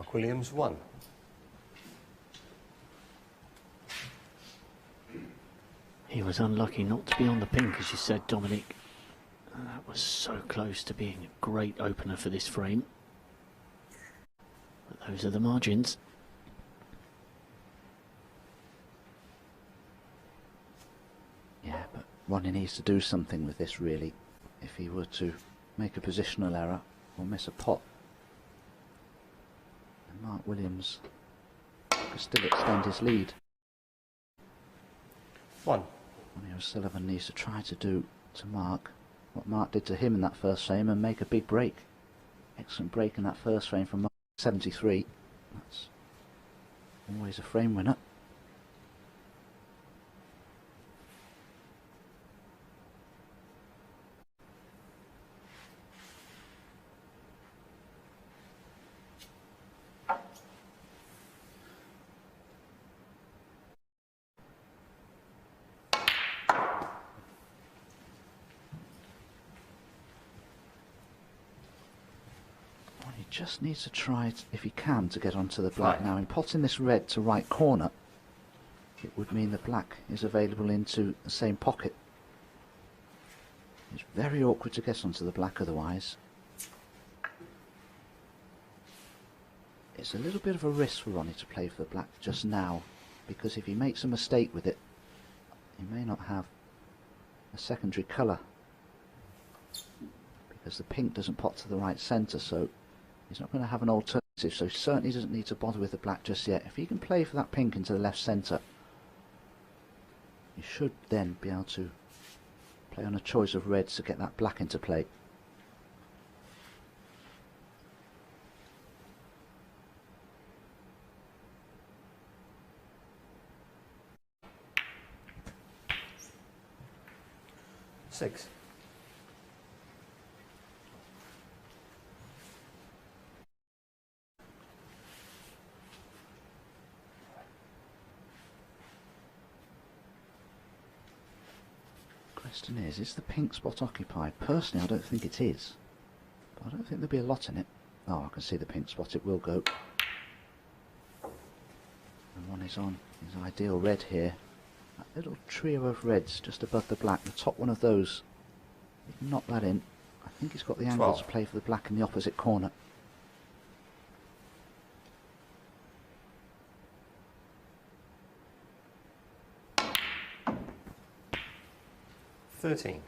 Mark Williams, 1. He was unlucky not to be on the pink, as you said, Dominic. That was so close to being a great opener for this frame. But those are the margins. Yeah, but Ronnie needs to do something with this, really, if he were to make a positional error or miss a pot. And Mark Williams could still extend his lead. 1. Ronnie O'Sullivan needs to try to do to Mark what Mark did to him in that first frame and make a big break. Excellent break in that first frame from Mark, 73. That's always a frame winner. Just needs to try, if he can, to get onto the black. Now, in potting this red to right corner, it would mean the black is available into the same pocket. It's very awkward to get onto the black otherwise. It's a little bit of a risk for Ronnie to play for the black just now, because if he makes a mistake with it, he may not have a secondary colour, because the pink doesn't pot to the right centre, so he's not going to have an alternative, so he certainly doesn't need to bother with the black just yet. If he can play for that pink into the left centre, he should then be able to play on a choice of reds to get that black into play. Six. Question is the pink spot occupied? Personally, I don't think it is. But I don't think there'll be a lot in it. Oh, I can see the pink spot, it will go. And one is on his ideal red here. That little trio of reds just above the black, the top one of those. You can knock that in. I think he's got the angle 12. to play for the black in the opposite corner. $13.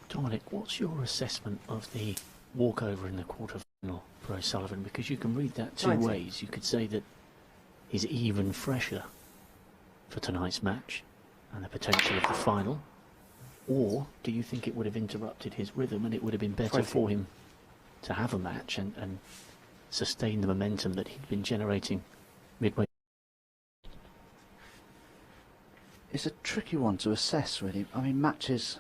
Dominic, what's your assessment of the walkover in the quarter-final for O'Sullivan? Because you can read that two 90. ways. You could say that he's even fresher for tonight's match and the potential of the final, or do you think it would have interrupted his rhythm and it would have been better 20. for him to have a match and sustain the momentum that he'd been generating midway? It's a tricky one to assess, really. I mean, matches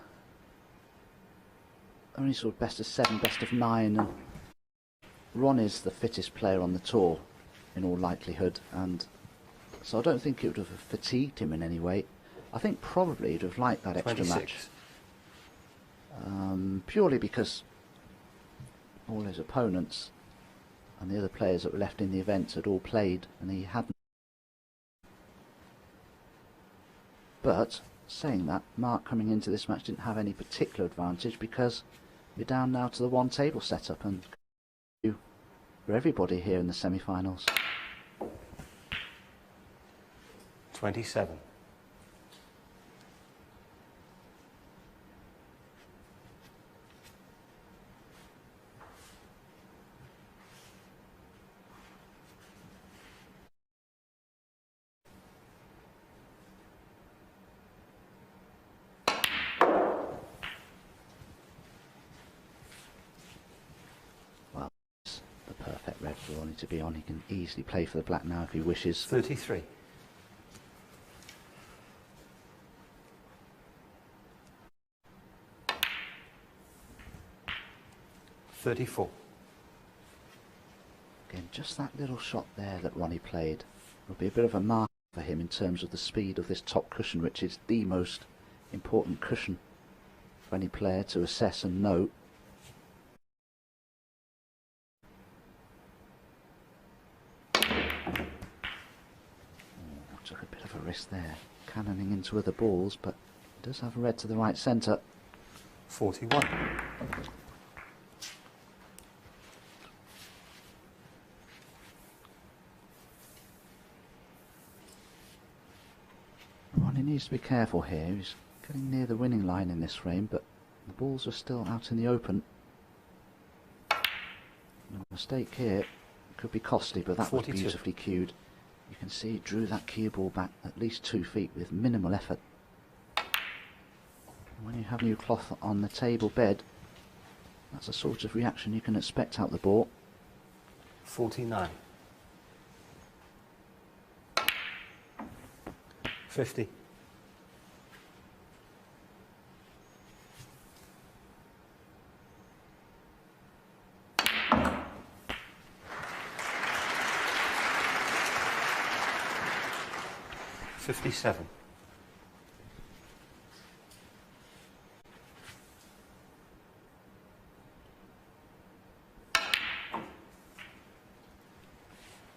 only sort of best of 7, best of 9, and Ron is the fittest player on the tour in all likelihood, and so I don't think it would have fatigued him in any way. I think probably he'd have liked that extra 26. match, purely because all his opponents and the other players that were left in the event had all played and he hadn't. But saying that, Mark coming into this match didn't have any particular advantage because we're down now to the one table setup and for everybody here in the semi-finals. 27. Well, it's the perfect red for Ronnie to be on. He can easily play for the black now if he wishes. 33. 34. Again, just that little shot there that Ronnie played will be a bit of a mark for him in terms of the speed of this top cushion, which is the most important cushion for any player to assess and note. Took a bit of a risk there, cannoning into other balls, but it does have a red to the right centre. 41. Ronnie needs to be careful here. He's getting near the winning line in this frame, but the balls are still out in the open. A mistake here could be costly, but that 42. was beautifully cued. You can see he drew that cue ball back at least 2 feet with minimal effort. And when you have new cloth on the table bed, that's the sort of reaction you can expect out the ball. 49. 50. 57.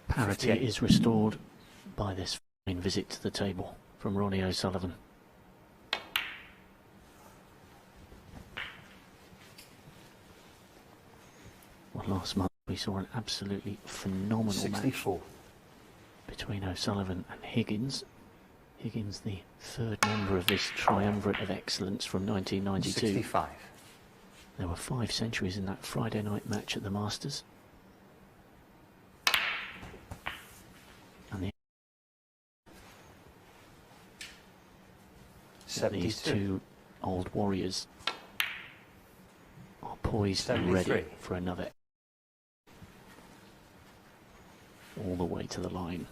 'Parity is restored by this fine visit to the table from Ronnie O'Sullivan. Well, last month we saw an absolutely phenomenal 64. match between O'Sullivan and Higgins. Higgins, the third member of this triumvirate of excellence from 1992. 65. There were 5 centuries in that Friday night match at the Masters. And these 72. two old warriors are poised and 73. ready for another. All the way to the line.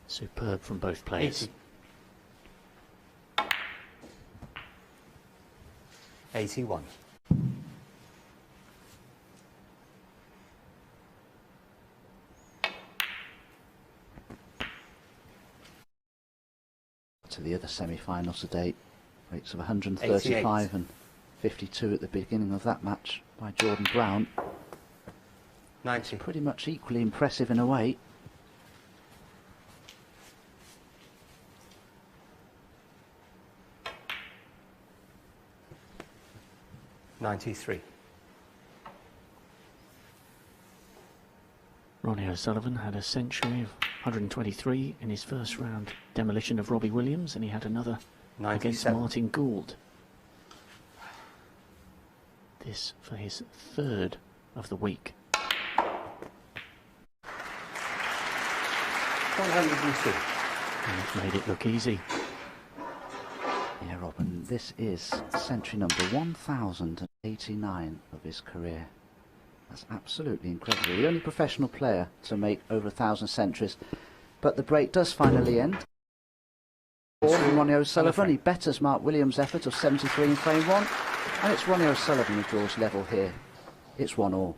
Superb from both players. 80. 81. To the other semi-finals today, rates of 135 88. and 52 at the beginning of that match by Jordan Brown. 90. Pretty much equally impressive in a way. 93. Ronnie O'Sullivan had a century of 123 in his first round demolition of Robbie Williams, and he had another against 97. Martin Gould. This for his third of the week. 102. And it made it look easy. Yeah, Robin, this is century number 1089 of his career. That's absolutely incredible. The only professional player to make over 1,000 centuries. But the break does finally end. From Ronnie O'Sullivan, he betters Mark Williams' effort of 73 in frame 1. And it's Ronnie O'Sullivan who draws level here. It's 1-1.